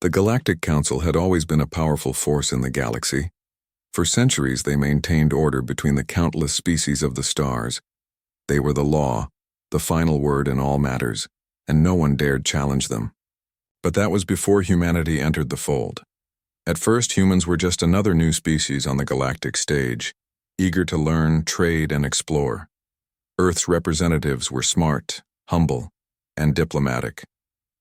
The Galactic Council had always been a powerful force in the galaxy. For centuries they maintained order between the countless species of the stars. They were the law, the final word in all matters, and no one dared challenge them. But that was before humanity entered the fold. At first, humans were just another new species on the galactic stage, eager to learn, trade, and explore. Earth's representatives were smart, humble, and diplomatic.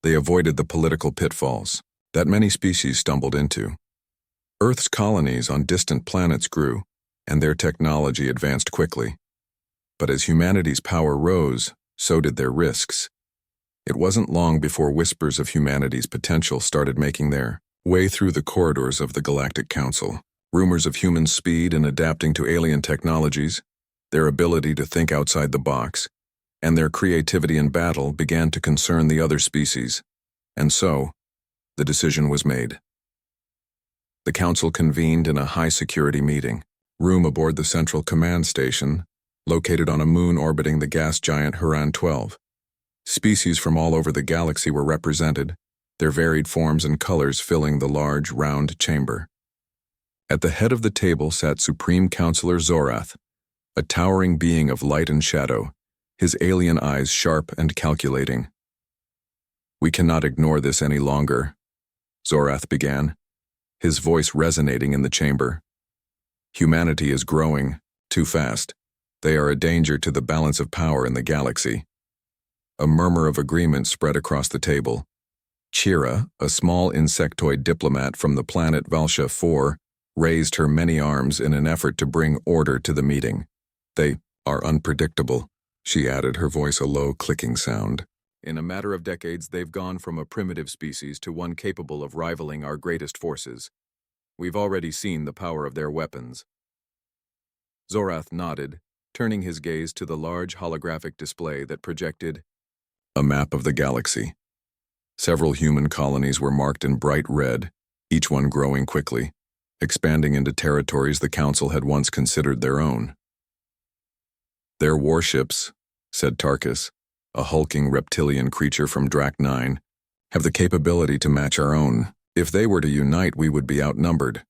They avoided the political pitfalls that many species stumbled into. Earth's colonies on distant planets grew, and their technology advanced quickly. But as humanity's power rose, so did their risks. It wasn't long before whispers of humanity's potential started making their way through the corridors of the Galactic Council. Rumors of human speed in adapting to alien technologies, their ability to think outside the box, and their creativity in battle began to concern the other species. And so, the decision was made. The Council convened in a high-security meeting room aboard the Central Command Station, located on a moon orbiting the gas giant Huron-12. Species from all over the galaxy were represented, their varied forms and colors filling the large, round chamber. At the head of the table sat Supreme Counselor Zorath, a towering being of light and shadow, his alien eyes sharp and calculating. "We cannot ignore this any longer," Zorath began, his voice resonating in the chamber. "Humanity is growing, too fast. They are a danger to the balance of power in the galaxy." A murmur of agreement spread across the table. Chira, a small insectoid diplomat from the planet Valsha 4, raised her many arms in an effort to bring order to the meeting. "They are unpredictable," she added, her voice a low, clicking sound. "In a matter of decades, they've gone from a primitive species to one capable of rivaling our greatest forces. We've already seen the power of their weapons." Zorath nodded, turning his gaze to the large holographic display that projected a map of the galaxy. Several human colonies were marked in bright red, each one growing quickly, expanding into territories the Council had once considered their own. "Their warships," said Tarkus, a hulking reptilian creature from Drac 9, "have the capability to match our own. If they were to unite, we would be outnumbered.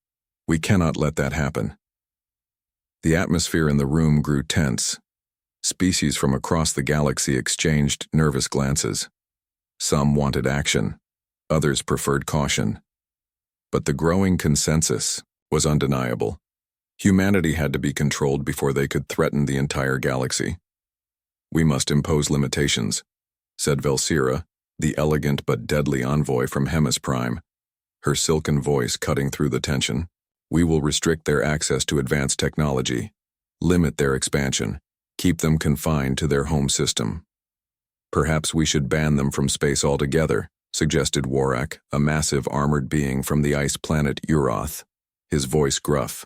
We cannot let that happen." The atmosphere in the room grew tense. Species from across the galaxy exchanged nervous glances. Some wanted action, others preferred caution. But the growing consensus was undeniable. Humanity had to be controlled before they could threaten the entire galaxy. "We must impose limitations," said Velsira, the elegant but deadly envoy from Hemis Prime, her silken voice cutting through the tension. "We will restrict their access to advanced technology, limit their expansion, keep them confined to their home system. Perhaps we should ban them from space altogether," suggested Warak, a massive armored being from the ice planet Uroth, his voice gruff.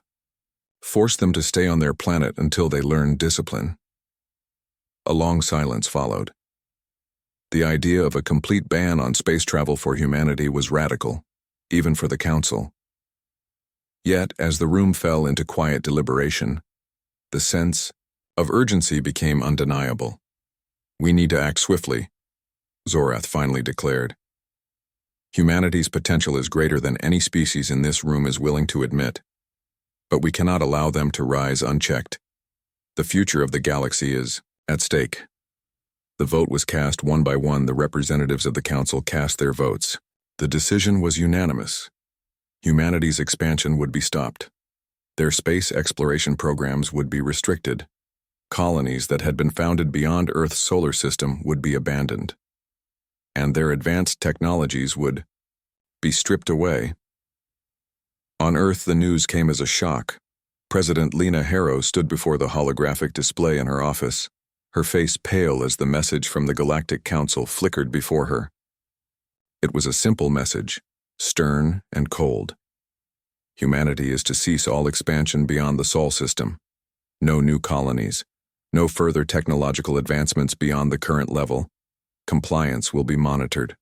"Force them to stay on their planet until they learn discipline." A long silence followed. The idea of a complete ban on space travel for humanity was radical, even for the Council. Yet, as the room fell into quiet deliberation, the sense of urgency became undeniable. "We need to act swiftly," Zorath finally declared. "Humanity's potential is greater than any species in this room is willing to admit. But we cannot allow them to rise unchecked. The future of the galaxy is at stake." The vote was cast one by one. The representatives of the Council cast their votes. The decision was unanimous. Humanity's expansion would be stopped. Their space exploration programs would be restricted. Colonies that had been founded beyond Earth's solar system would be abandoned. And their advanced technologies would be stripped away. On Earth, the news came as a shock. President Lena Harrow stood before the holographic display in her office, her face pale as the message from the Galactic Council flickered before her. It was a simple message, stern and cold. Humanity is to cease all expansion beyond the Sol system. No new colonies. No further technological advancements beyond the current level. Compliance will be monitored.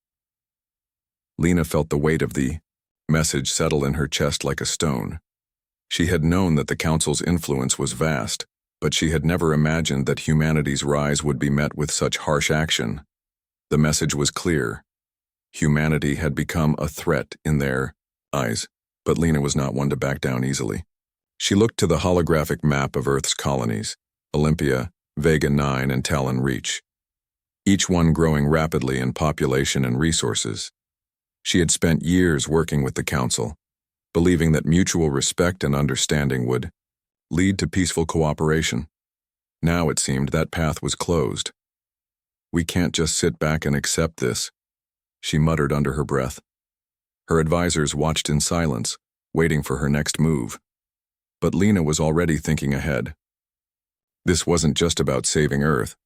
Lena felt the weight of the message settle in her chest like a stone. She had known that the Council's influence was vast, but she had never imagined that humanity's rise would be met with such harsh action. The message was clear. Humanity had become a threat in their eyes, but Lena was not one to back down easily. She looked to the holographic map of Earth's colonies, Olympia, Vega 9, and Talon Reach, each one growing rapidly in population and resources. She had spent years working with the Council, believing that mutual respect and understanding would lead to peaceful cooperation. Now it seemed that path was closed. "We can't just sit back and accept this," she muttered under her breath. Her advisors watched in silence, waiting for her next move. But Lena was already thinking ahead. This wasn't just about saving Earth.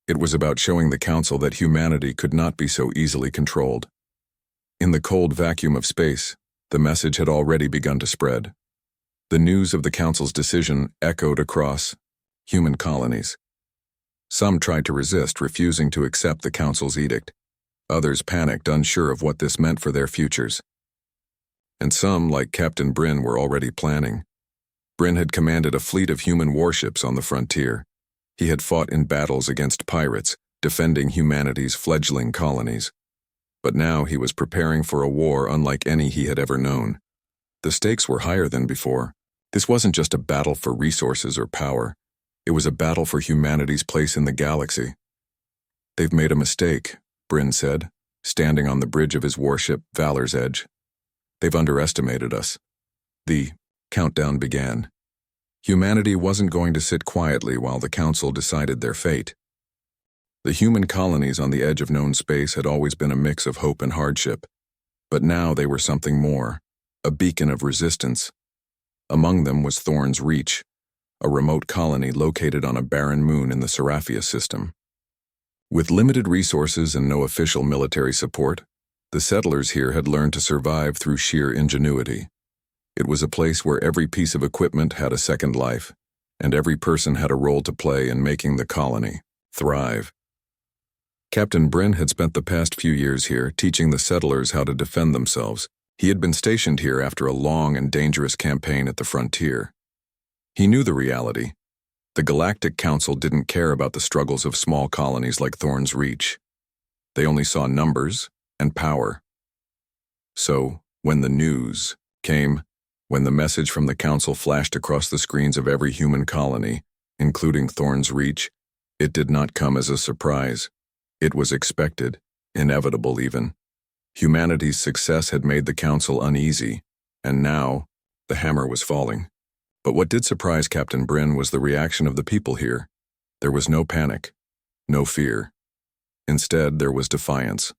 It was about showing the Council that humanity could not be so easily controlled. In the cold vacuum of space, the message had already begun to spread. The news of the Council's decision echoed across human colonies. Some tried to resist, refusing to accept the Council's edict. Others panicked, unsure of what this meant for their futures. And some, like Captain Bryn, were already planning. Bryn had commanded a fleet of human warships on the frontier. He had fought in battles against pirates, defending humanity's fledgling colonies. But now he was preparing for a war unlike any he had ever known. The stakes were higher than before. This wasn't just a battle for resources or power. It was a battle for humanity's place in the galaxy. "They've made a mistake," Bryn said, standing on the bridge of his warship, Valor's Edge. "They've underestimated us." The countdown began. Humanity wasn't going to sit quietly while the Council decided their fate. The human colonies on the edge of known space had always been a mix of hope and hardship, but now they were something more, a beacon of resistance. Among them was Thorn's Reach, a remote colony located on a barren moon in the Scifi system. With limited resources and no official military support, the settlers here had learned to survive through sheer ingenuity. It was a place where every piece of equipment had a second life, and every person had a role to play in making the colony thrive. Captain Bryn had spent the past few years here teaching the settlers how to defend themselves. He had been stationed here after a long and dangerous campaign at the frontier. He knew the reality. The Galactic Council didn't care about the struggles of small colonies like Thorn's Reach. They only saw numbers and power. So, when the news came, when the message from the Council flashed across the screens of every human colony, including Thorn's Reach, it did not come as a surprise. It was expected, inevitable even. Humanity's success had made the Council uneasy, and now the hammer was falling. But what did surprise Captain Bryn was the reaction of the people here. There was no panic, no fear. Instead, there was defiance.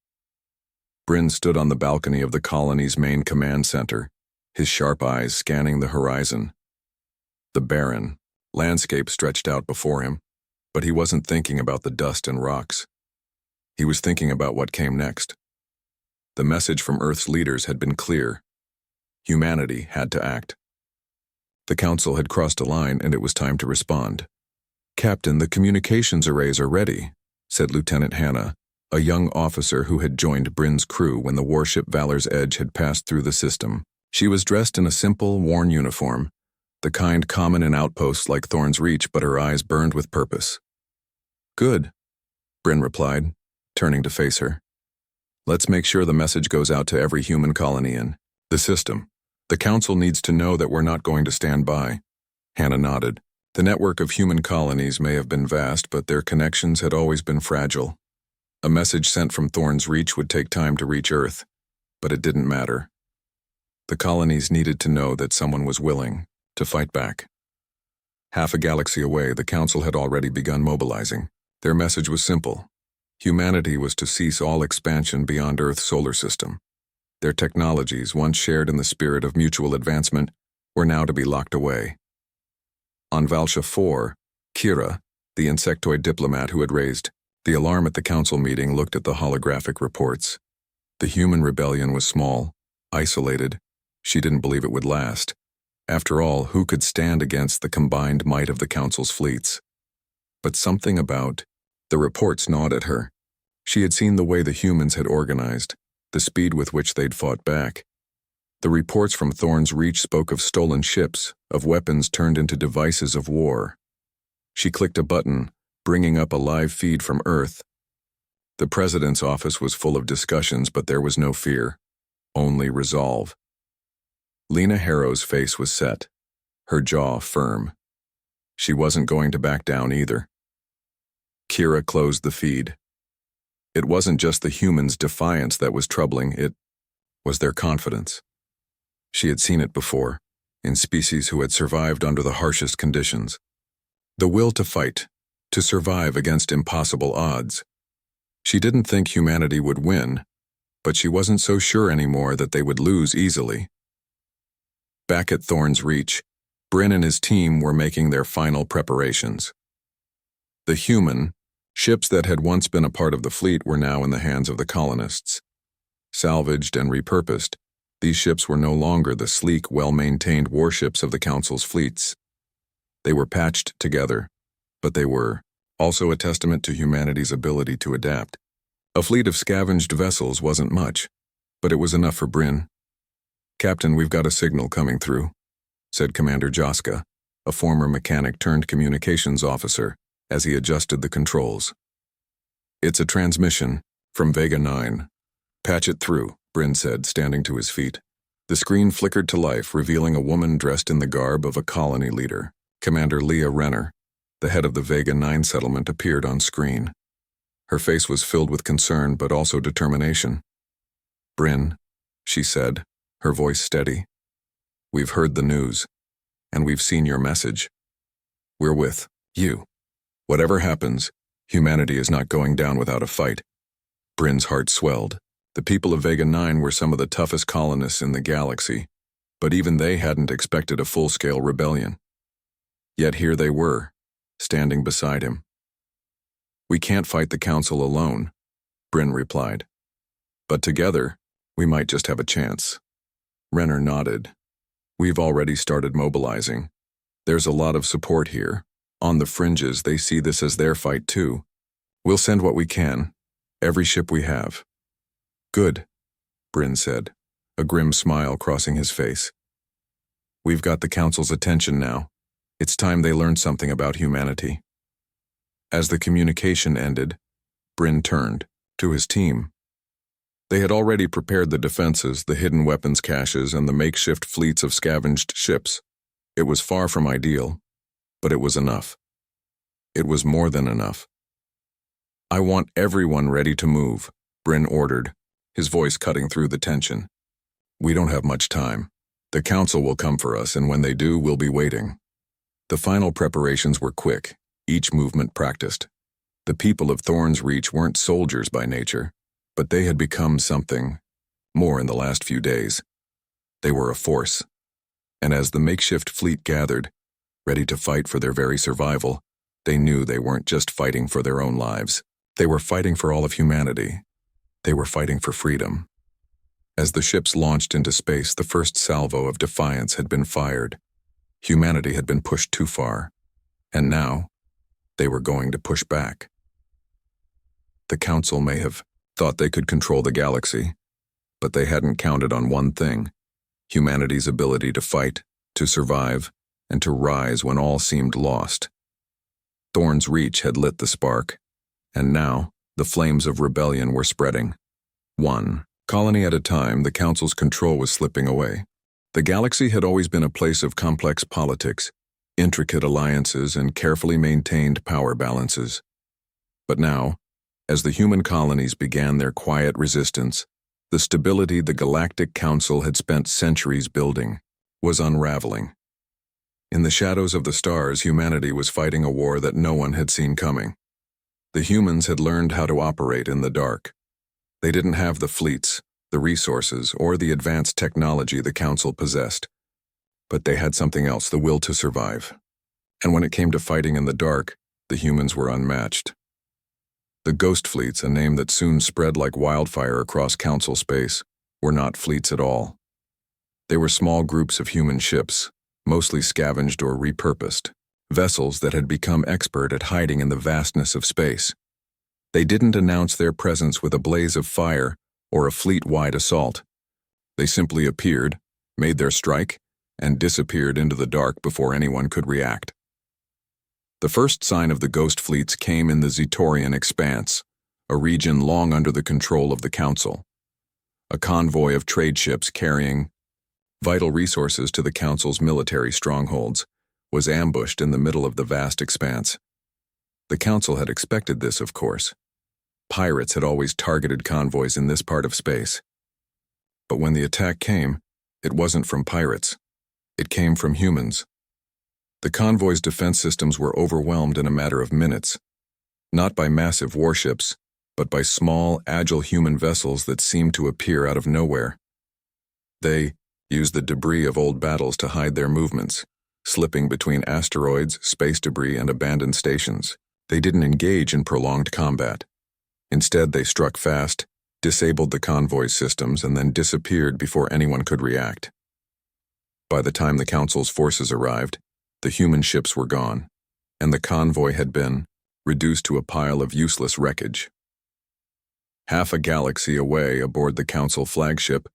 Bryn stood on the balcony of the colony's main command center, his sharp eyes scanning the horizon. The barren landscape stretched out before him, but he wasn't thinking about the dust and rocks. He was thinking about what came next. The message from Earth's leaders had been clear. Humanity had to act. The Council had crossed a line, and it was time to respond. "Captain, the communications arrays are ready," said Lieutenant Hannah, a young officer who had joined Bryn's crew when the warship Valor's Edge had passed through the system. She was dressed in a simple, worn uniform, the kind common in outposts like Thorn's Reach, but her eyes burned with purpose. "Good," Bryn replied, turning to face her. "Let's make sure the message goes out to every human colony in the system. The Council needs to know that we're not going to stand by." Hannah nodded. The network of human colonies may have been vast, but their connections had always been fragile. A message sent from Thorn's Reach would take time to reach Earth, but it didn't matter. The colonies needed to know that someone was willing to fight back. Half a galaxy away, the Council had already begun mobilizing. Their message was simple. Humanity was to cease all expansion beyond Earth's solar system. Their technologies, once shared in the spirit of mutual advancement, were now to be locked away. On Valsha 4, Kira, the insectoid diplomat who had raised the alarm at the Council meeting, looked at the holographic reports. The human rebellion was small, isolated. She didn't believe it would last. After all, who could stand against the combined might of the Council's fleets? But something about the reports gnawed at her. She had seen the way the humans had organized, the speed with which they'd fought back. The reports from Thorn's Reach spoke of stolen ships, of weapons turned into devices of war. She clicked a button, bringing up a live feed from Earth. The president's office was full of discussions, but there was no fear, only resolve. Lena Harrow's face was set, her jaw firm. She wasn't going to back down either. Kira closed the feed. It wasn't just the humans' defiance that was troubling, it was their confidence. She had seen it before, in species who had survived under the harshest conditions. The will to fight, to survive against impossible odds. She didn't think humanity would win, but she wasn't so sure anymore that they would lose easily. Back at Thorn's Reach, Bryn and his team were making their final preparations. The human, ships that had once been a part of the fleet were now in the hands of the colonists. Salvaged and repurposed, these ships were no longer the sleek, well-maintained warships of the Council's fleets. They were patched together, but they were also a testament to humanity's ability to adapt. A fleet of scavenged vessels wasn't much, but it was enough for Bryn. "Captain, we've got a signal coming through," said Commander Jaska, a former mechanic turned communications officer, as he adjusted the controls. "It's a transmission from Vega 9. "Patch it through," Bryn said, standing to his feet. The screen flickered to life, revealing a woman dressed in the garb of a colony leader. Commander Leah Renner, the head of the Vega 9 settlement, appeared on screen. Her face was filled with concern, but also determination. "Bryn," she said, her voice steady. "We've heard the news, and we've seen your message. We're with you. Whatever happens, humanity is not going down without a fight." Bryn's heart swelled. The people of Vega 9 were some of the toughest colonists in the galaxy, but even they hadn't expected a full-scale rebellion. Yet here they were, standing beside him. "We can't fight the Council alone," Bryn replied. "But together, we might just have a chance." Renner nodded. "We've already started mobilizing. There's a lot of support here. On the fringes, they see this as their fight too. We'll send what we can, every ship we have." "Good," Bryn said, a grim smile crossing his face. "We've got the Council's attention now. It's time they learned something about humanity." As the communication ended, Bryn turned to his team. They had already prepared the defenses, the hidden weapons caches, and the makeshift fleets of scavenged ships. It was far from ideal, but it was enough. It was more than enough. "I want everyone ready to move," Bryn ordered, his voice cutting through the tension. "We don't have much time. The Council will come for us, and when they do, we'll be waiting." The final preparations were quick, each movement practiced. The people of Thorn's Reach weren't soldiers by nature, but they had become something more in the last few days. They were a force. And as the makeshift fleet gathered, ready to fight for their very survival, they knew they weren't just fighting for their own lives. They were fighting for all of humanity. They were fighting for freedom. As the ships launched into space, the first salvo of defiance had been fired. Humanity had been pushed too far, and now they were going to push back. The Council may have thought they could control the galaxy, but they hadn't counted on one thing: humanity's ability to fight, to survive, and to rise when all seemed lost. Thorn's Reach had lit the spark, and now the flames of rebellion were spreading. One colony at a time, the Council's control was slipping away. The galaxy had always been a place of complex politics, intricate alliances, and carefully maintained power balances. But now, as the human colonies began their quiet resistance, the stability the Galactic Council had spent centuries building was unraveling. In the shadows of the stars, humanity was fighting a war that no one had seen coming. The humans had learned how to operate in the dark. They didn't have the fleets, the resources, or the advanced technology the Council possessed. But they had something else: the will to survive. And when it came to fighting in the dark, the humans were unmatched. The Ghost Fleets, a name that soon spread like wildfire across Council space, were not fleets at all. They were small groups of human ships, mostly scavenged or repurposed, vessels that had become expert at hiding in the vastness of space. They didn't announce their presence with a blaze of fire or a fleet-wide assault. They simply appeared, made their strike, and disappeared into the dark before anyone could react. The first sign of the Ghost Fleets came in the Zetorian expanse, a region long under the control of the Council. A convoy of trade ships carrying vital resources to the Council's military strongholds was ambushed in the middle of the vast expanse. The Council had expected this, of course. Pirates had always targeted convoys in this part of space. But when the attack came, it wasn't from pirates. It came from humans. The convoy's defense systems were overwhelmed in a matter of minutes, not by massive warships, but by small, agile human vessels that seemed to appear out of nowhere. They used the debris of old battles to hide their movements, slipping between asteroids, space debris, and abandoned stations. They didn't engage in prolonged combat. Instead, they struck fast, disabled the convoy's systems, and then disappeared before anyone could react. By the time the Council's forces arrived, the human ships were gone, and the convoy had been reduced to a pile of useless wreckage. Half a galaxy away aboard the Council flagship,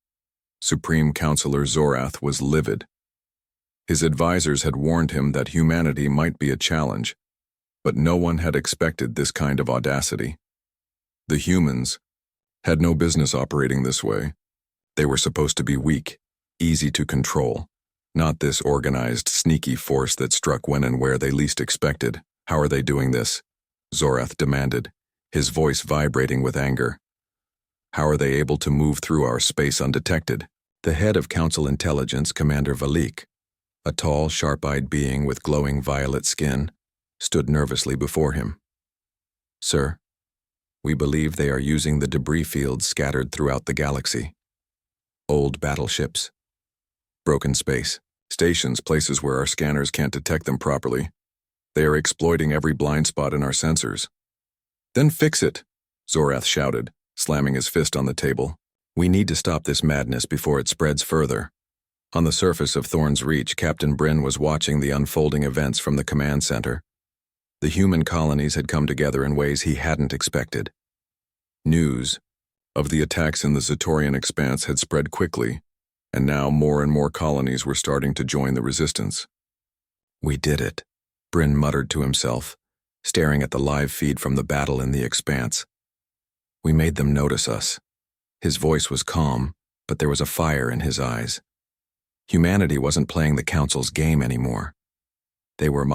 Supreme Counselor Zorath was livid. His advisors had warned him that humanity might be a challenge, but no one had expected this kind of audacity. The humans had no business operating this way. They were supposed to be weak, easy to control, not this organized, sneaky force that struck when and where they least expected. How are they doing this? Zorath demanded, his voice vibrating with anger. How are they able to move through our space undetected? The head of Council Intelligence, Commander Valik, a tall, sharp-eyed being with glowing violet skin, stood nervously before him. Sir, we believe they are using the debris fields scattered throughout the galaxy. Old battleships, broken space, stations, places where our scanners can't detect them properly. They are exploiting every blind spot in our sensors. Then fix it, Zorath shouted, slamming his fist on the table. We need to stop this madness before it spreads further. On the surface of Thorn's Reach, Captain Bryn was watching the unfolding events from the command center. The human colonies had come together in ways he hadn't expected. News of the attacks in the Zatorian expanse had spread quickly, and now more and more colonies were starting to join the resistance. We did it, Bryn muttered to himself, staring at the live feed from the battle in the expanse. We made them notice us. His voice was calm, but there was a fire in his eyes. Humanity wasn't playing the Council's game anymore. They were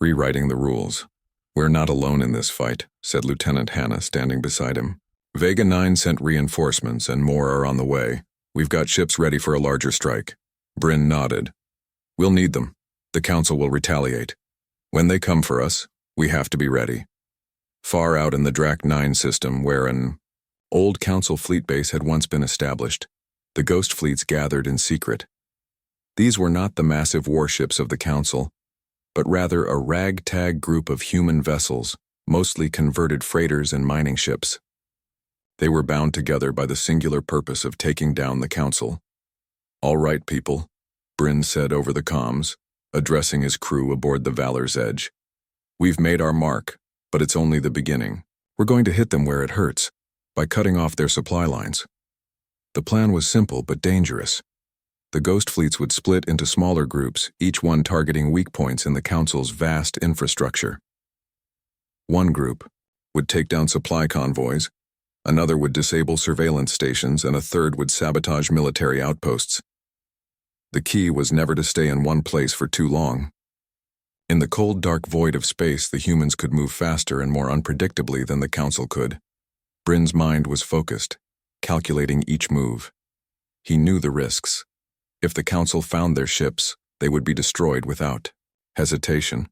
rewriting the rules. We're not alone in this fight, said Lieutenant Hannah, standing beside him. Vega 9 sent reinforcements and more are on the way. We've got ships ready for a larger strike. Bryn nodded. We'll need them. The Council will retaliate. When they come for us, we have to be ready. Far out in the Drac 9 system, where an old Council fleet base had once been established, the ghost fleets gathered in secret. These were not the massive warships of the Council, but rather a ragtag group of human vessels, mostly converted freighters and mining ships. They were bound together by the singular purpose of taking down the Council. All right, people, Bryn said over the comms, addressing his crew aboard the Valor's Edge. We've made our mark, but it's only the beginning. We're going to hit them where it hurts, by cutting off their supply lines. The plan was simple but dangerous. The ghost fleets would split into smaller groups, each one targeting weak points in the Council's vast infrastructure. One group would take down supply convoys, another would disable surveillance stations, and a third would sabotage military outposts. The key was never to stay in one place for too long. In the cold, dark void of space, the humans could move faster and more unpredictably than the Council could. Bryn's mind was focused, calculating each move. He knew the risks. If the Council found their ships, they would be destroyed without hesitation.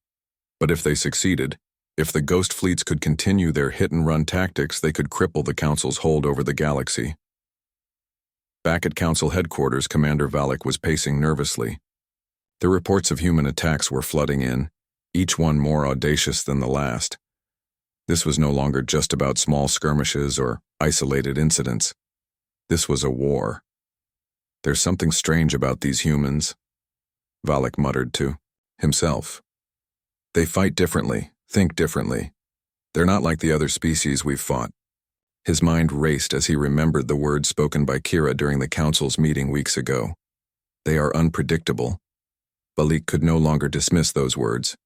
But if they succeeded, if the ghost fleets could continue their hit-and-run tactics, they could cripple the Council's hold over the galaxy. Back at Council headquarters, Commander Valik was pacing nervously. The reports of human attacks were flooding in, each one more audacious than the last. This was no longer just about small skirmishes or isolated incidents. This was a war. There's something strange about these humans, Valik muttered to himself. They fight differently, think differently. They're not like the other species we've fought. His mind raced as he remembered the words spoken by Kira during the Council's meeting weeks ago. They are unpredictable. Valik could no longer dismiss those words.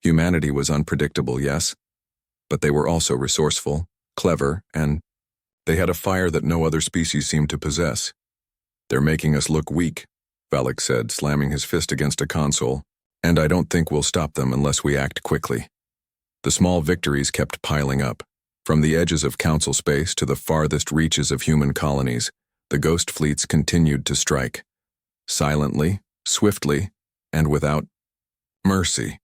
Humanity was unpredictable, yes, but they were also resourceful, clever, and they had a fire that no other species seemed to possess. "They're making us look weak," Valak said, slamming his fist against a console, "and I don't think we'll stop them unless we act quickly." The small victories kept piling up. From the edges of council space to the farthest reaches of human colonies, the ghost fleets continued to strike. Silently, swiftly, and without mercy.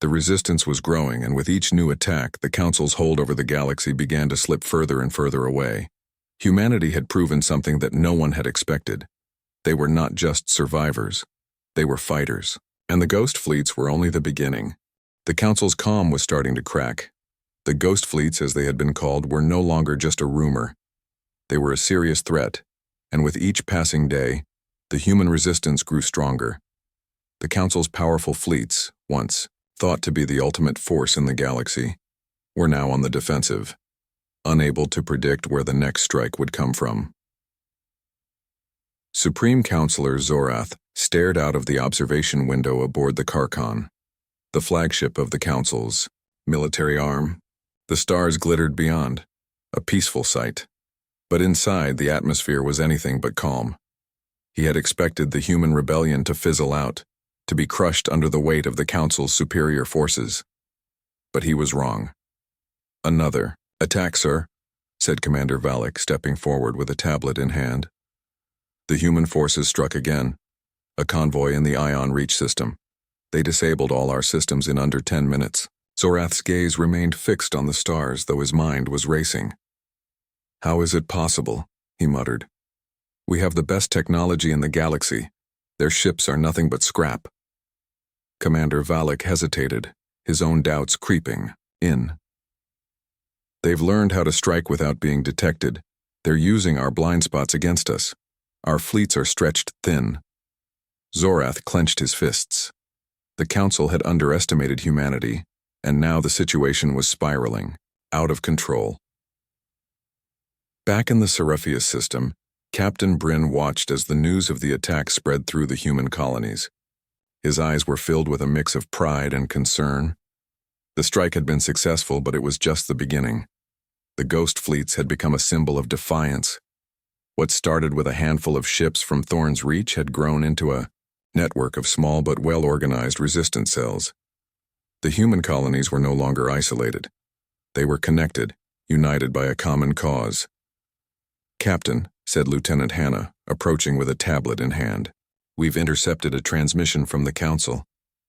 The resistance was growing, and with each new attack, the Council's hold over the galaxy began to slip further and further away. Humanity had proven something that no one had expected. They were not just survivors. They were fighters. And the ghost fleets were only the beginning. The Council's calm was starting to crack. The ghost fleets, as they had been called, were no longer just a rumor. They were a serious threat, and with each passing day, the human resistance grew stronger. The Council's powerful fleets, once thought to be the ultimate force in the galaxy, were now on the defensive, unable to predict where the next strike would come from. Supreme Counselor Zorath stared out of the observation window aboard the Carcon, the flagship of the Council's military arm. The stars glittered beyond, a peaceful sight. But inside, the atmosphere was anything but calm. He had expected the human rebellion to fizzle out, to be crushed under the weight of the Council's superior forces. But he was wrong. "Another attack, sir," said Commander Valak, stepping forward with a tablet in hand. The human forces struck again, a convoy in the Ion Reach system. They disabled all our systems in under 10 minutes. Zorath's gaze remained fixed on the stars, though his mind was racing. "How is it possible?" he muttered. "We have the best technology in the galaxy. Their ships are nothing but scrap." Commander Valak hesitated, his own doubts creeping in. "They've learned how to strike without being detected. They're using our blind spots against us. Our fleets are stretched thin." Zorath clenched his fists. The Council had underestimated humanity, and now the situation was spiraling, out of control. Back in the Seraphius system, Captain Bryn watched as the news of the attack spread through the human colonies. His eyes were filled with a mix of pride and concern. The strike had been successful, but it was just the beginning. The ghost fleets had become a symbol of defiance. What started with a handful of ships from Thorn's Reach had grown into a network of small but well-organized resistance cells. The human colonies were no longer isolated. They were connected, united by a common cause. "Captain," said Lieutenant Hannah, approaching with a tablet in hand, "we've intercepted a transmission from the Council.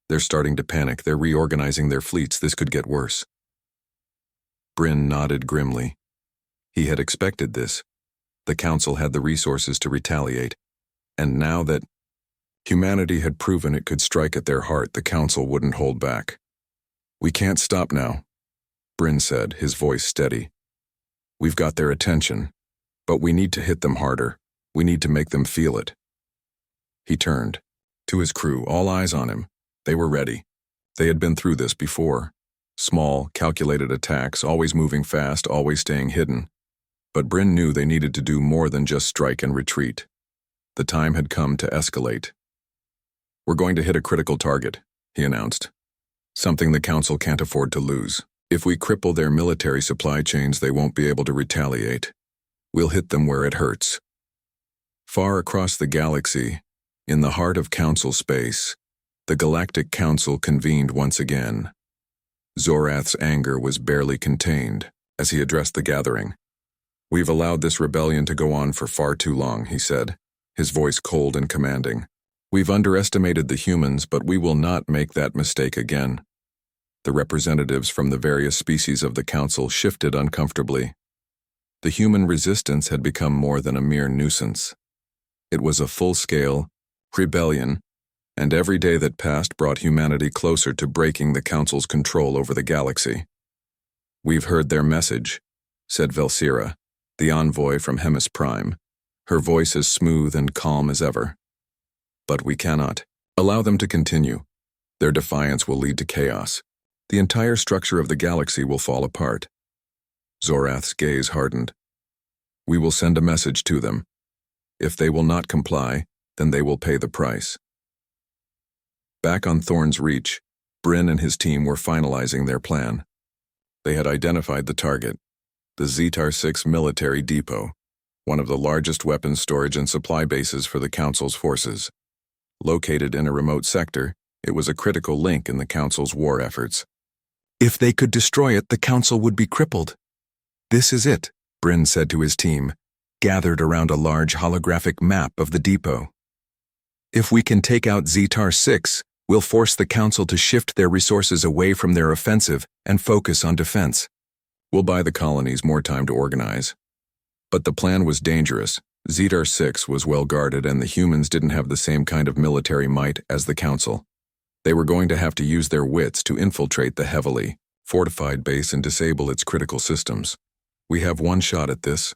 They're starting to panic. They're reorganizing their fleets. This could get worse." Bryn nodded grimly. He had expected this. The Council had the resources to retaliate, and now that humanity had proven it could strike at their heart, the Council wouldn't hold back. "We can't stop now," Bryn said, his voice steady. "We've got their attention, but we need to hit them harder. We need to make them feel it." He turned to his crew, all eyes on him. They were ready. They had been through this before. Small, calculated attacks, always moving fast, always staying hidden. But Bryn knew they needed to do more than just strike and retreat. The time had come to escalate. "We're going to hit a critical target," he announced. "Something the Council can't afford to lose. If we cripple their military supply chains, they won't be able to retaliate. We'll hit them where it hurts." Far across the galaxy, in the heart of Council space, the Galactic Council convened once again. Zorath's anger was barely contained as he addressed the gathering. "We've allowed this rebellion to go on for far too long," he said, his voice cold and commanding. "We've underestimated the humans, but we will not make that mistake again." The representatives from the various species of the Council shifted uncomfortably. The human resistance had become more than a mere nuisance. It was a full-scale rebellion, and every day that passed brought humanity closer to breaking the Council's control over the galaxy. "We've heard their message," said Velsira, the envoy from Hemis Prime, her voice as smooth and calm as ever. "But we cannot allow them to continue. Their defiance will lead to chaos. The entire structure of the galaxy will fall apart." Zorath's gaze hardened. "We will send a message to them. If they will not comply, then they will pay the price." Back on Thorn's Reach, Bryn and his team were finalizing their plan. They had identified the target, the Zetar-6 military depot, one of the largest weapons storage and supply bases for the Council's forces. Located in a remote sector, it was a critical link in the Council's war efforts. If they could destroy it, the Council would be crippled. This is it, Bryn said to his team, gathered around a large holographic map of the depot. If we can take out Zetar-6, we'll force the Council to shift their resources away from their offensive and focus on defense. We'll buy the colonies more time to organize. But the plan was dangerous. Zetar-6 was well guarded and the humans didn't have the same kind of military might as the Council. They were going to have to use their wits to infiltrate the heavily fortified base and disable its critical systems. We have one shot at this,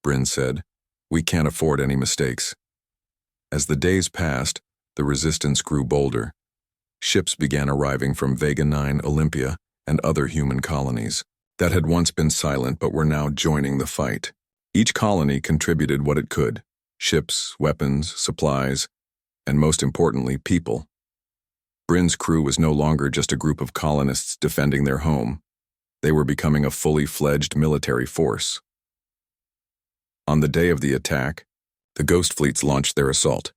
Bryn said. We can't afford any mistakes. As the days passed, the resistance grew bolder. Ships began arriving from Vega 9, Olympia, and other human colonies that had once been silent but were now joining the fight. Each colony contributed what it could: ships, weapons, supplies, and most importantly, people. Bryn's crew was no longer just a group of colonists defending their home. They were becoming a fully fledged military force. On the day of the attack, the ghost fleets launched their assault.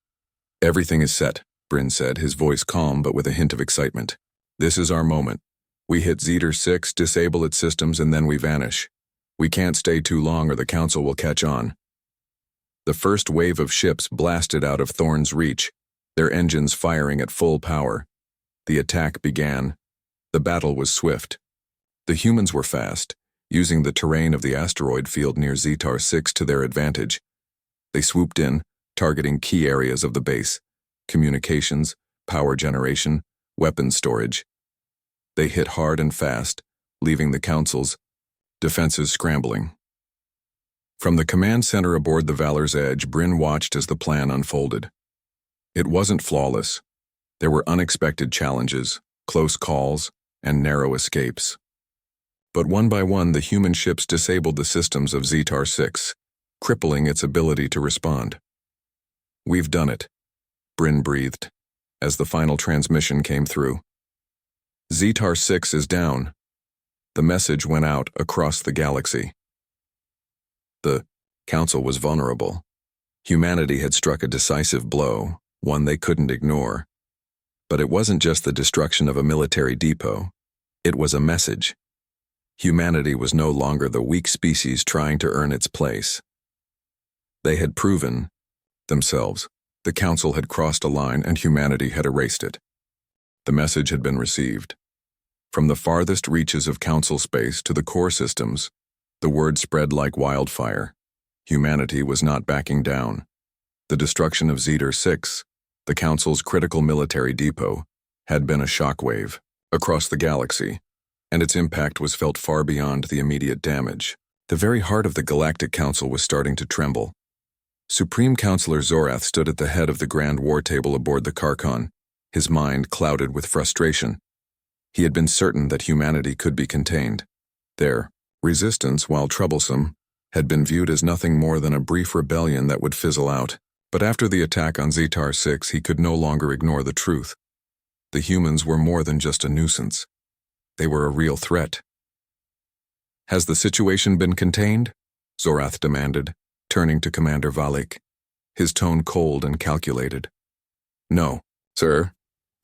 Everything is set, Bryn said, his voice calm but with a hint of excitement. This is our moment. We hit Zetar-6, disable its systems, and then we vanish. We can't stay too long or the Council will catch on. The first wave of ships blasted out of Thorn's Reach, their engines firing at full power. The attack began. The battle was swift. The humans were fast, using the terrain of the asteroid field near Zetar-6 to their advantage. They swooped in, targeting key areas of the base: communications, power generation, weapons storage. They hit hard and fast, leaving the Council's defenses scrambling. From the command center aboard the Valor's Edge, Bryn watched as the plan unfolded. It wasn't flawless. There were unexpected challenges, close calls, and narrow escapes. But one by one, the human ships disabled the systems of Zetar-6, crippling its ability to respond. We've done it, Bryn breathed, as the final transmission came through. Zetar-6 is down. The message went out across the galaxy. The Council was vulnerable. Humanity had struck a decisive blow, one they couldn't ignore. But it wasn't just the destruction of a military depot. It was a message. Humanity was no longer the weak species trying to earn its place. They had proven themselves. The Council had crossed a line and humanity had erased it. The message had been received. From the farthest reaches of Council space to the core systems, the word spread like wildfire. Humanity was not backing down. The destruction of Zetar-6, the Council's critical military depot, had been a shockwave across the galaxy, and its impact was felt far beyond the immediate damage. The very heart of the Galactic Council was starting to tremble. Supreme Counselor Zorath stood at the head of the grand war table aboard the Carcon, his mind clouded with frustration. He had been certain that humanity could be contained. Their resistance, while troublesome, had been viewed as nothing more than a brief rebellion that would fizzle out. But after the attack on Zetar-6, he could no longer ignore the truth. The humans were more than just a nuisance. They were a real threat. Has the situation been contained? Zorath demanded, turning to Commander Valak, his tone cold and calculated. No, sir,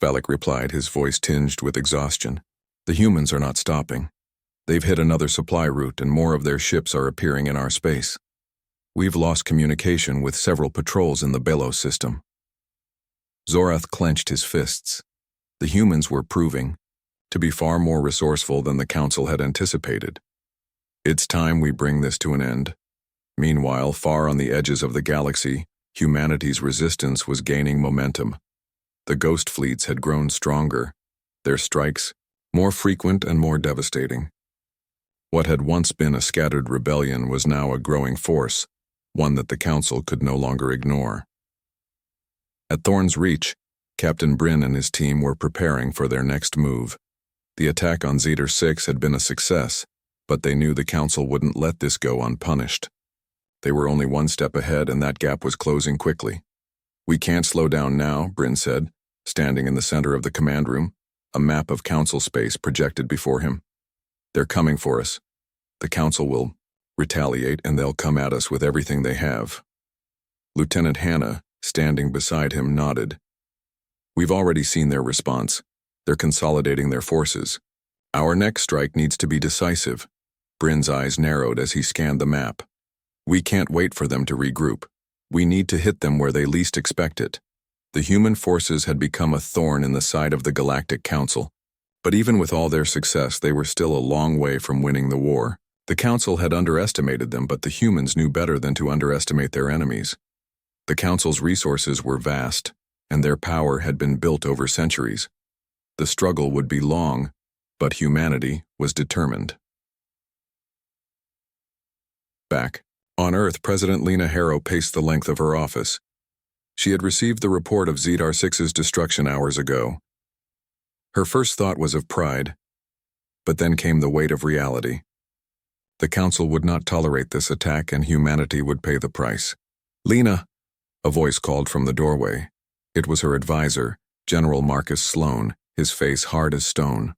Valak replied, his voice tinged with exhaustion. The humans are not stopping. They've hit another supply route and more of their ships are appearing in our space. We've lost communication with several patrols in the Belos system. Zorath clenched his fists. The humans were proving to be far more resourceful than the Council had anticipated. It's time we bring this to an end. Meanwhile, far on the edges of the galaxy, humanity's resistance was gaining momentum. The ghost fleets had grown stronger, their strikes more frequent and more devastating. What had once been a scattered rebellion was now a growing force, one that the Council could no longer ignore. At Thorn's Reach, Captain Bryn and his team were preparing for their next move. The attack on Zetar-6 had been a success, but they knew the Council wouldn't let this go unpunished. They were only one step ahead and that gap was closing quickly. We can't slow down now, Bryn said, standing in the center of the command room, a map of Council space projected before him. They're coming for us. The Council will Retaliate and they'll come at us with everything they have. Lieutenant Hannah, standing beside him, nodded. We've already seen their response. They're consolidating their forces. Our next strike needs to be decisive. Bryn's eyes narrowed as he scanned the map. We can't wait for them to regroup. We need to hit them where they least expect it. The human forces had become a thorn in the side of the Galactic Council. But even with all their success, they were still a long way from winning the war. The Council had underestimated them, but the humans knew better than to underestimate their enemies. The Council's resources were vast, and their power had been built over centuries. The struggle would be long, but humanity was determined. Back on Earth, President Lena Harrow paced the length of her office. She had received the report of Zedar 6's destruction hours ago. Her first thought was of pride, but then came the weight of reality. The Council would not tolerate this attack, and humanity would pay the price. Lena, a voice called from the doorway. It was her advisor, General Marcus Sloan, his face hard as stone.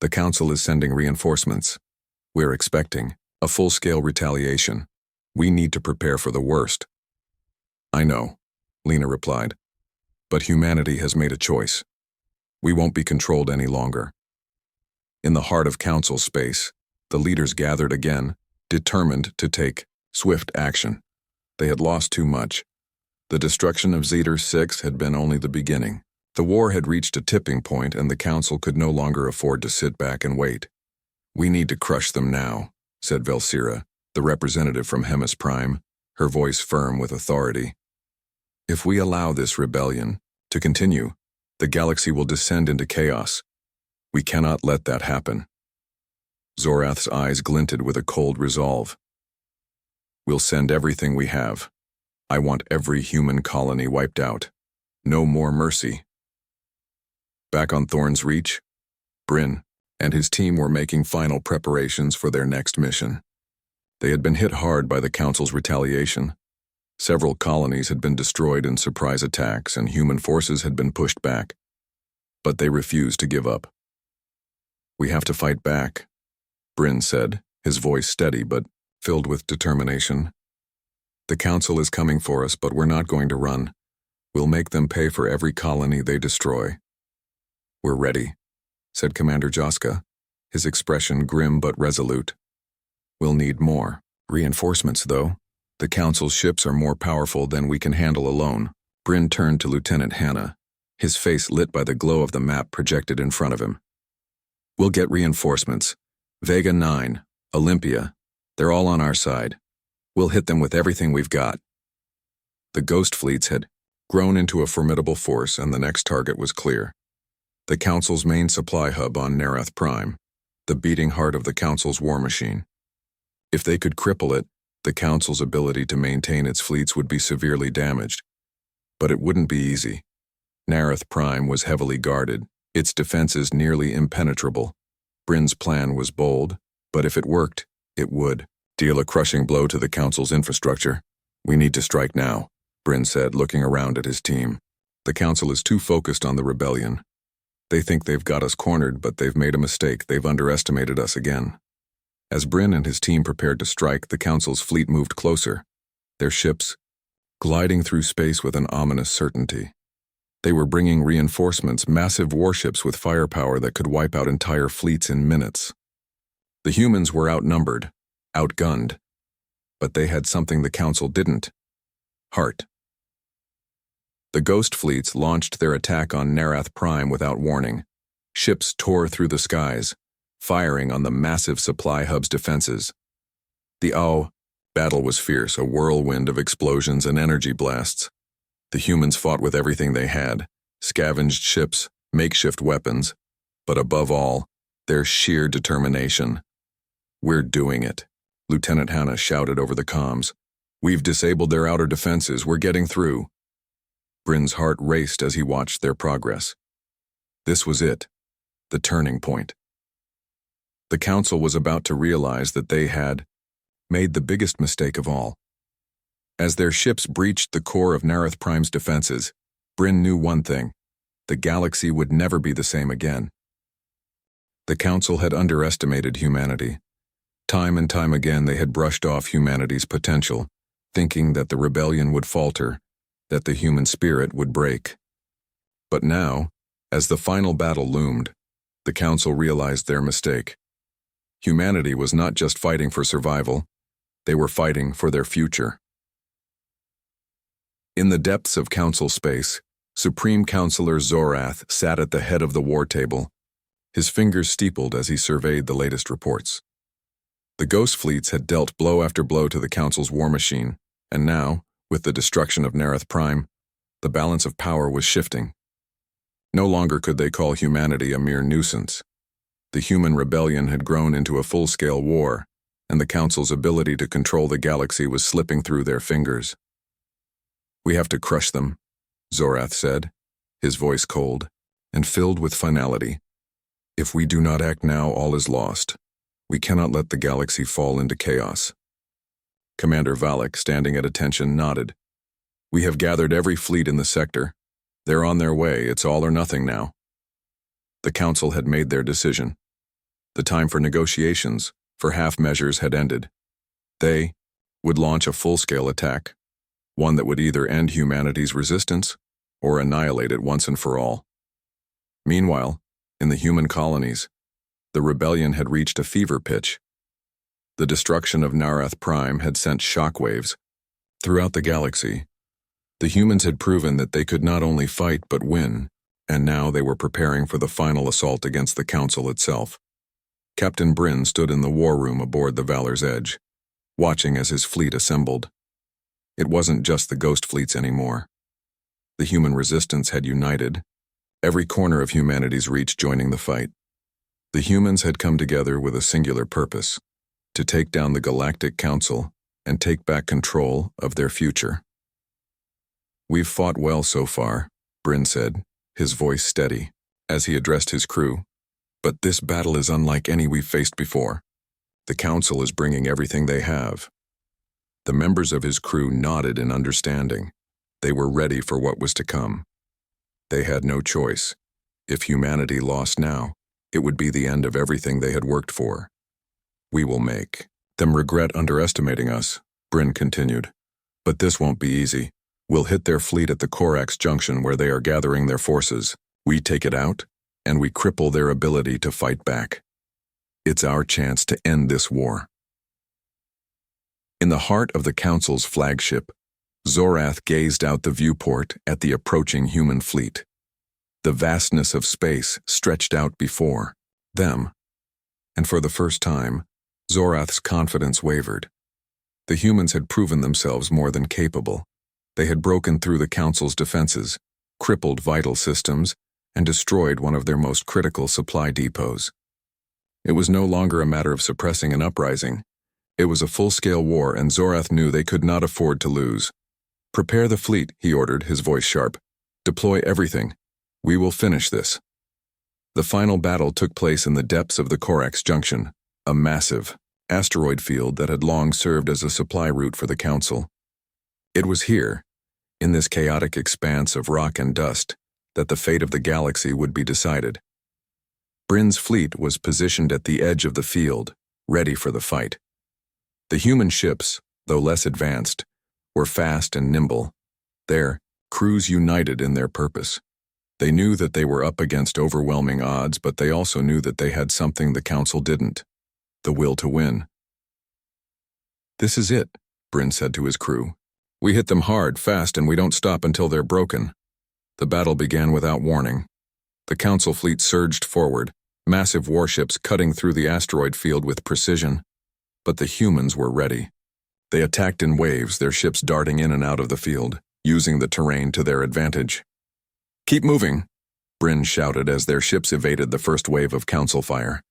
The Council is sending reinforcements. We're expecting a full-scale retaliation. We need to prepare for the worst. I know, Lena replied, but humanity has made a choice. We won't be controlled any longer. In the heart of Council space, the leaders gathered again, determined to take swift action. They had lost too much. The destruction of Zedar 6 had been only the beginning. The war had reached a tipping point, and the Council could no longer afford to sit back and wait. We need to crush them now, said Velsira, the representative from Hemis Prime, her voice firm with authority. If we allow this rebellion to continue, the galaxy will descend into chaos. We cannot let that happen. Zorath's eyes glinted with a cold resolve. We'll send everything we have. I want every human colony wiped out. No more mercy. Back on Thorn's Reach, Bryn and his team were making final preparations for their next mission. They had been hit hard by the Council's retaliation. Several colonies had been destroyed in surprise attacks, and human forces had been pushed back. But they refused to give up. We have to fight back, Bryn said, his voice steady but filled with determination. The Council is coming for us, but we're not going to run. We'll make them pay for every colony they destroy. We're ready, said Commander Joska, his expression grim but resolute. We'll need more reinforcements, though. The Council's ships are more powerful than we can handle alone. Bryn turned to Lieutenant Hannah, his face lit by the glow of the map projected in front of him. We'll get reinforcements. Vega 9, Olympia, they're all on our side. We'll hit them with everything we've got. The ghost fleets had grown into a formidable force, and the next target was clear. The Council's main supply hub on Narath Prime, the beating heart of the Council's war machine. If they could cripple it, the Council's ability to maintain its fleets would be severely damaged. But it wouldn't be easy. Narath Prime was heavily guarded, its defenses nearly impenetrable. Bryn's plan was bold, but if it worked, it would deal a crushing blow to the Council's infrastructure. We need to strike now, Bryn said, looking around at his team. The Council is too focused on the rebellion. They think they've got us cornered, but they've made a mistake. They've underestimated us again. As Bryn and his team prepared to strike, the Council's fleet moved closer, their ships gliding through space with an ominous certainty. They were bringing reinforcements, massive warships with firepower that could wipe out entire fleets in minutes. The humans were outnumbered, outgunned, but they had something the Council didn't: heart. The ghost fleets launched their attack on Narath Prime without warning. Ships tore through the skies, firing on the massive supply hub's defenses. The battle was fierce, a whirlwind of explosions and energy blasts. The humans fought with everything they had: scavenged ships, makeshift weapons, but above all, their sheer determination. We're doing it, Lieutenant Hannah shouted over the comms. We've disabled their outer defenses. We're getting through. Bryn's heart raced as he watched their progress. This was it, the turning point. The Council was about to realize that they had made the biggest mistake of all. As their ships breached the core of Narath Prime's defenses, Bryn knew one thing: the galaxy would never be the same again. The Council had underestimated humanity. Time and time again they had brushed off humanity's potential, thinking that the rebellion would falter, that the human spirit would break. But now, as the final battle loomed, the Council realized their mistake. Humanity was not just fighting for survival, they were fighting for their future. In the depths of Council space, Supreme Counselor Zorath sat at the head of the war table, his fingers steepled as he surveyed the latest reports. The Ghost Fleets had dealt blow after blow to the Council's war machine, and now, with the destruction of Nereth Prime, the balance of power was shifting. No longer could they call humanity a mere nuisance. The human rebellion had grown into a full-scale war, and the Council's ability to control the galaxy was slipping through their fingers. "We have to crush them," Zorath said, his voice cold and filled with finality. "If we do not act now, all is lost. We cannot let the galaxy fall into chaos." Commander Valak, standing at attention, nodded. "We have gathered every fleet in the sector. They're on their way. It's all or nothing now." The Council had made their decision. The time for negotiations, for half measures, had ended. They would launch a full-scale attack, one that would either end humanity's resistance or annihilate it once and for all. Meanwhile, in the human colonies, the rebellion had reached a fever pitch. The destruction of Nereth Prime had sent shockwaves throughout the galaxy. The humans had proven that they could not only fight but win, and now they were preparing for the final assault against the Council itself. Captain Bryn stood in the war room aboard the Valor's Edge, watching as his fleet assembled. It wasn't just the Ghost Fleets anymore. The human resistance had united, every corner of humanity's reach joining the fight. The humans had come together with a singular purpose: to take down the Galactic Council and take back control of their future. "We've fought well so far," Bryn said, his voice steady, as he addressed his crew. "But this battle is unlike any we've faced before. The Council is bringing everything they have." The members of his crew nodded in understanding. They were ready for what was to come. They had no choice. If humanity lost now, it would be the end of everything they had worked for. "We will make them regret underestimating us," Bryn continued. "But this won't be easy. We'll hit their fleet at the Corax Junction where they are gathering their forces. We take it out, and we cripple their ability to fight back. It's our chance to end this war." In the heart of the Council's flagship, Zorath gazed out the viewport at the approaching human fleet. The vastness of space stretched out before them, and for the first time, Zorath's confidence wavered. The humans had proven themselves more than capable. They had broken through the Council's defenses, crippled vital systems, and destroyed one of their most critical supply depots. It was no longer a matter of suppressing an uprising. It was a full-scale war, and Zorath knew they could not afford to lose. "Prepare the fleet," he ordered, his voice sharp. "Deploy everything. We will finish this." The final battle took place in the depths of the Corax Junction, a massive asteroid field that had long served as a supply route for the Council. It was here, in this chaotic expanse of rock and dust, that the fate of the galaxy would be decided. Bryn's fleet was positioned at the edge of the field, ready for the fight. The human ships, though less advanced, were fast and nimble, their crews united in their purpose. They knew that they were up against overwhelming odds, but they also knew that they had something the Council didn't: the will to win. "This is it," Bryn said to his crew. "We hit them hard, fast, and we don't stop until they're broken." The battle began without warning. The Council fleet surged forward, massive warships cutting through the asteroid field with precision. But the humans were ready. They attacked in waves, their ships darting in and out of the field, using the terrain to their advantage. "Keep moving," Bryn shouted as their ships evaded the first wave of Council fire.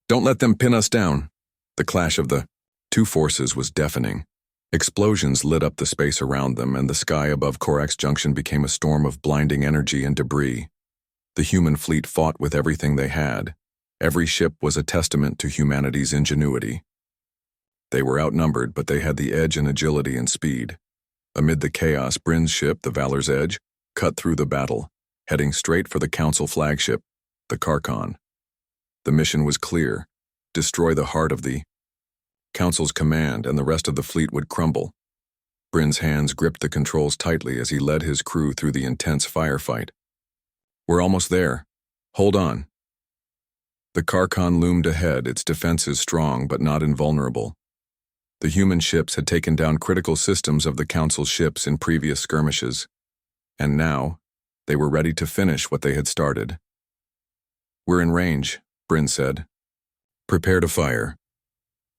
"Don't let them pin us down." The clash of the two forces was deafening. Explosions lit up the space around them, and the sky above Corax Junction became a storm of blinding energy and debris. The human fleet fought with everything they had. Every ship was a testament to humanity's ingenuity. They were outnumbered, but they had the edge in agility and speed. Amid the chaos, Bryn's ship, the Valor's Edge, cut through the battle, heading straight for the Council flagship, the Carcon. The mission was clear: destroy the heart of the Council's command and the rest of the fleet would crumble. Bryn's hands gripped the controls tightly as he led his crew through the intense firefight. We're almost there. Hold on. The Carcon loomed ahead, its defenses strong but not invulnerable. The human ships had taken down critical systems of the Council ships in previous skirmishes, and now they were ready to finish what they had started. We're in range, Bryn said. Prepare to fire.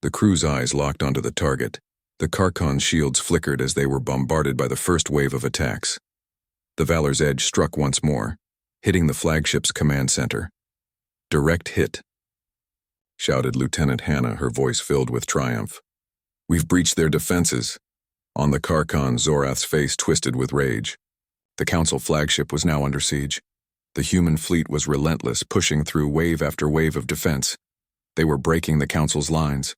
The crew's eyes locked onto the target. The Carcon's shields flickered as they were bombarded by the first wave of attacks. The Valor's Edge struck once more, hitting the flagship's command center. Direct hit, shouted Lieutenant Hannah, her voice filled with triumph. We've breached their defenses. On the Carcon, Zorath's face twisted with rage. The Council flagship was now under siege. The human fleet was relentless, pushing through wave after wave of defense. They were breaking the Council's lines.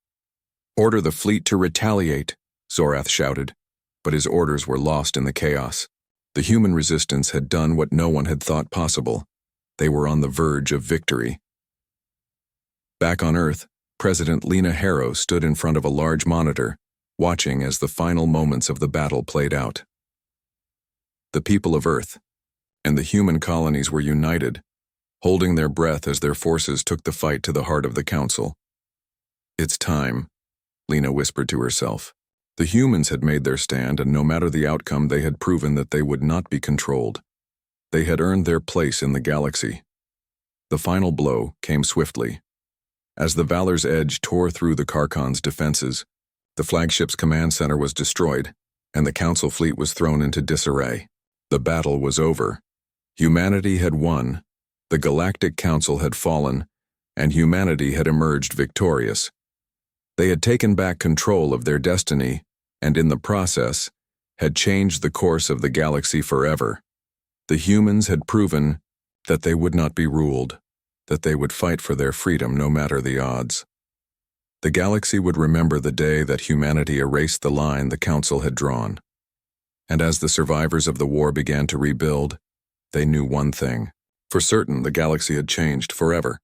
Order the fleet to retaliate, Zorath shouted, but his orders were lost in the chaos. The human resistance had done what no one had thought possible. They were on the verge of victory. Back on Earth, President Lena Harrow stood in front of a large monitor, watching as the final moments of the battle played out. The people of Earth and the human colonies were united, holding their breath as their forces took the fight to the heart of the Council. It's time, Lena whispered to herself. The humans had made their stand, and no matter the outcome, they had proven that they would not be controlled. They had earned their place in the galaxy. The final blow came swiftly. As the Valor's Edge tore through the Carcon's defenses, the flagship's command center was destroyed, and the Council fleet was thrown into disarray. The battle was over. Humanity had won, the Galactic Council had fallen, and humanity had emerged victorious. They had taken back control of their destiny, and in the process, had changed the course of the galaxy forever. The humans had proven that they would not be ruled, that they would fight for their freedom no matter the odds. The galaxy would remember the day that humanity erased the line the Council had drawn. And as the survivors of the war began to rebuild, they knew one thing. For certain, the galaxy had changed forever.